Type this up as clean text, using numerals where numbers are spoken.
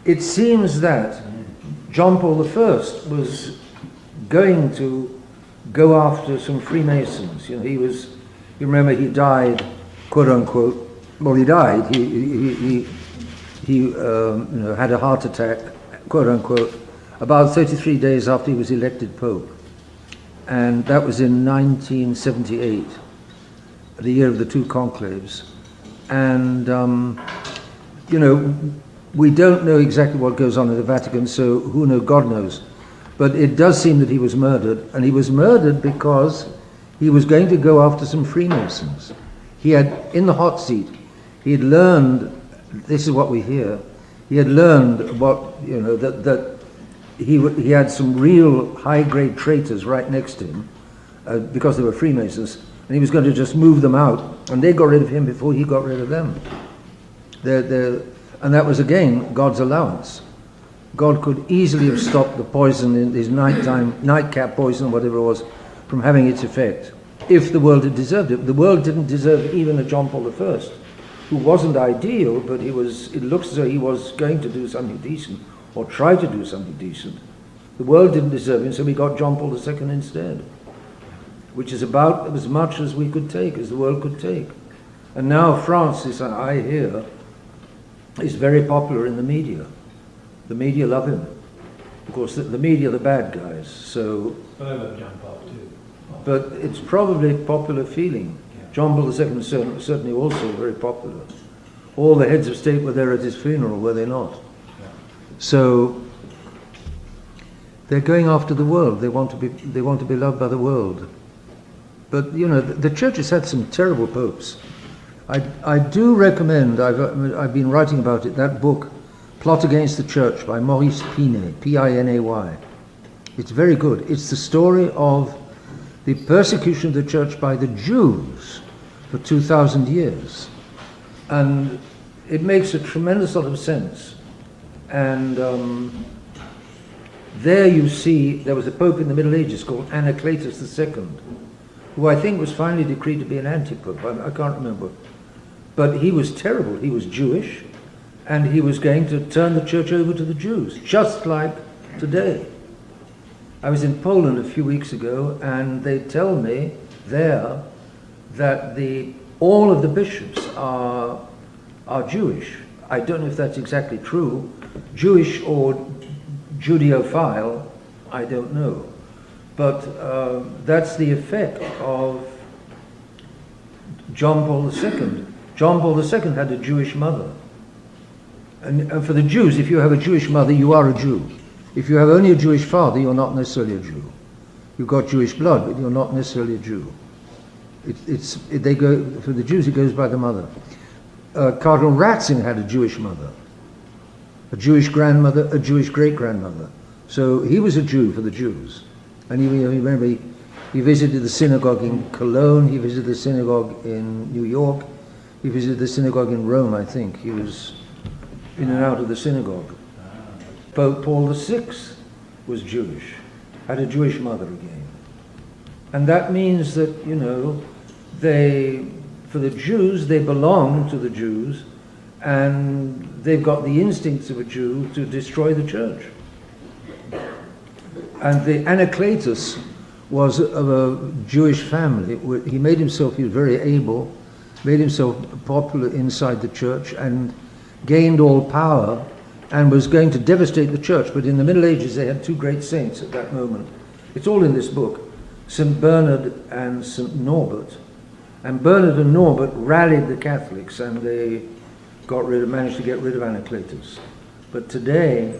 it seems that John Paul I was going to go after some Freemasons. You know, he was, you remember he died, quote unquote, well he died, he had a heart attack, quote unquote, about 33 days after he was elected Pope. And that was in 1978, the year of the two conclaves. And, you know, we don't know exactly what goes on in the Vatican, so who knows, God knows. But it does seem that he was murdered, and he was murdered because he was going to go after some Freemasons. He had, in the hot seat, he had learned, this is what we hear, he had learned what, you know, that he had some real high-grade traitors right next to him, because they were Freemasons, and he was going to just move them out, and they got rid of him before he got rid of them. And that was, again, God's allowance. God could easily have stopped the poison, in his nightcap poison, whatever it was, from having its effect, if the world had deserved it. The world didn't deserve even a John Paul I, who wasn't ideal, but it looks as though he was going to do something decent, or try to do something decent. The world didn't deserve him, so we got John Paul II instead, which is about as much as we could take, as the world could take. And now Francis, I hear, is very popular in the media. The media love him. Of course, the media are the bad guys, so... But I love John Paul too. But it's probably a popular feeling. Yeah. John Paul II is certainly also very popular. All the heads of state were there at his funeral, were they not? Yeah. So they're going after the world. They want to be loved by the world. But you know, the church has had some terrible popes. I do recommend. I've been writing about it. That book, Plot Against the Church, by Maurice Pinay, P-I-N-A-Y. It's very good. It's the story of the persecution of the church by the Jews for 2,000 years. And it makes a tremendous lot of sense. And there you see, there was a pope in the Middle Ages called Anacletus II, who I think was finally decreed to be an anti-pope. I can't remember. But he was terrible. He was Jewish, and he was going to turn the church over to the Jews, just like today. I was in Poland a few weeks ago, and they tell me there that all of the bishops are Jewish. I don't know if that's exactly true. Jewish or Judeophile, I don't know. But that's the effect of John Paul II. John Paul II had a Jewish mother. And for the Jews, if you have a Jewish mother, you are a Jew. If you have only a Jewish father, you're not necessarily a Jew. You've got Jewish blood, but you're not necessarily a Jew. They go, for the Jews, it goes by the mother. Cardinal Ratzinger had a Jewish mother, a Jewish grandmother, a Jewish great-grandmother. So he was a Jew for the Jews. And remember, he visited the synagogue in Cologne, he visited the synagogue in New York, he visited the synagogue in Rome, I think. He was in and out of the synagogue. Pope Paul VI was Jewish, had a Jewish mother again. And that means that, you know, for the Jews, they belong to the Jews, and they've got the instincts of a Jew to destroy the church. And the Anacletus was of a Jewish family. He made himself, he was very able, made himself popular inside the church and gained all power and was going to devastate the church. But in the Middle Ages, they had two great saints at that moment. It's all in this book, St. Bernard and St. Norbert. And Bernard and Norbert rallied the Catholics, and they managed to get rid of Anacletus. But today,